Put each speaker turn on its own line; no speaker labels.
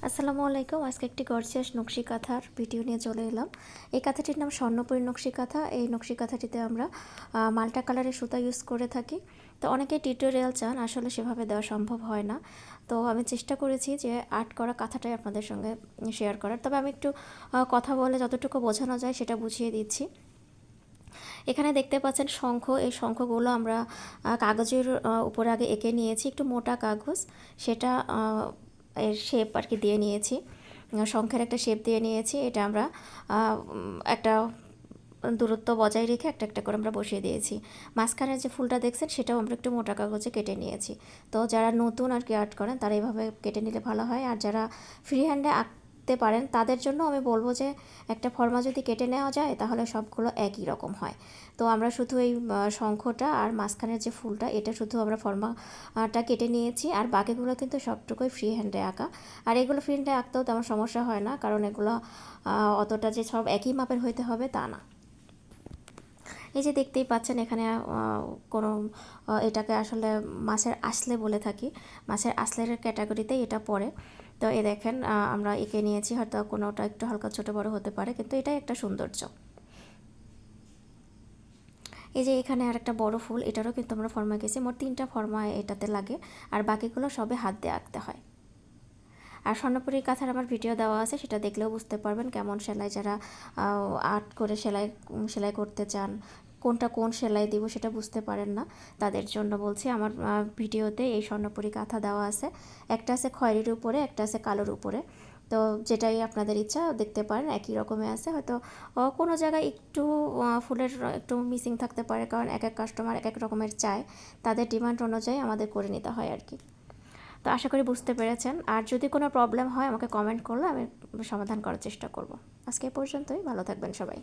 আসসালামু আলাইকুম। আজকে একটি গর্জিয়াস নকশি কাঁথার ভিডিও নিয়ে চলে এলাম। এই কাঁথাটির নাম স্বর্ণপুরী নকশি কাঁথা। এই নকশি কাঁথাটিতে আমরা মাল্টা কালারের সুতা ইউজ করে থাকি। তো অনেকেই টিউটোরিয়াল চান, আসলে সেভাবে দেওয়া সম্ভব হয় না। তো আমি চেষ্টা করেছি যে আর্ট করা কাঁথাটাই আপনাদের সঙ্গে শেয়ার করার। তবে আমি একটু কথা বলে যতটুকু বোঝানো যায় সেটা বুঝিয়ে দিচ্ছি। এখানে দেখতে পাচ্ছেন শঙ্খ। এই শঙ্খগুলো আমরা কাগজের উপরে আগে এঁকে নিয়েছি, একটু মোটা কাগজ, সেটা এর শেপ আর কি দিয়ে নিয়েছি, শঙ্খের একটা শেপ দিয়ে নিয়েছি। এটা আমরা একটা দূরত্ব বজায় রেখে একটা একটা করে আমরা বসিয়ে দিয়েছি। মাঝখানের যে ফুলটা দেখছেন সেটাও আমরা একটু মোটা কাগজে কেটে নিয়েছি। তো যারা নতুন আর কি আর্ট করেন তারা এইভাবে কেটে নিলে ভালো হয়। আর যারা ফ্রি হ্যান্ডে আঁকতে পারেন তাদের জন্য আমি বলবো যে একটা ফর্মা যদি কেটে নেওয়া যায় তাহলে সবগুলো একই রকম হয়। তো আমরা শুধু এই শঙ্খটা আর মাঝখানের যে ফুলটা এটা শুধু আমরা ফর্মাটা কেটে নিয়েছি, আর বাকিগুলো কিন্তু সবটুকুই ফ্রি হ্যান্ডে আঁকা। আর এগুলো ফ্রি হ্যান্ডে আঁকতেও তেমন সমস্যা হয় না, কারণ এগুলো অতটা যে সব একই মাপের হইতে হবে তা না। এই যে দেখতেই পাচ্ছেন এখানে কোনো এটাকে আসলে মাছের আঁশলে বলে থাকি, মাছের আঁশলের ক্যাটাগরিতেই এটা পড়ে। তো এ দেখেন আমরা এঁকে নিয়েছি, হয়তো কোনোটা একটু হালকা ছোটো বড়ো হতে পারে, কিন্তু এটাই একটা সৌন্দর্য। এই যে এখানে আর একটা বড় ফুল, এটারও কিন্তু আমরা ফর্মা গেছি, মোট 3টা ফর্মা এটাতে লাগে, আর বাকিগুলো সবে হাত দিয়ে আঁকতে হয়। আর স্বর্ণপুরীর কাঁথার আমার ভিডিও দেওয়া আছে, সেটা দেখলেও বুঝতে পারবেন কেমন সেলাই, যারা আর্ট করে সেলাই করতে চান, কোনটা কোন সেলাই দিব সেটা বুঝতে পারেন না, তাদের জন্য বলছি। আমার ভিডিওতে এই স্বর্ণপুরী কাঁথা দেওয়া আছে, একটা আছে খয়েরির উপরে, একটা আছে কালোর উপরে। তো যেটাই আপনাদের ইচ্ছা দেখতে পারেন, একই রকমের আছে। হয়তো কোনো জায়গায় একটু ফুলের একটু মিসিং থাকতে পারে, কারণ এক এক কাস্টমার এক এক রকমের চায়, তাদের ডিমান্ড অনুযায়ী আমাদের করে নিতে হয় আর কি। তো আশা করি বুঝতে পেরেছেন। আর যদি কোনো প্রবলেম হয় আমাকে কমেন্ট করলে আমি সমাধান করার চেষ্টা করব। আজকে এ পর্যন্তই, ভালো থাকবেন সবাই।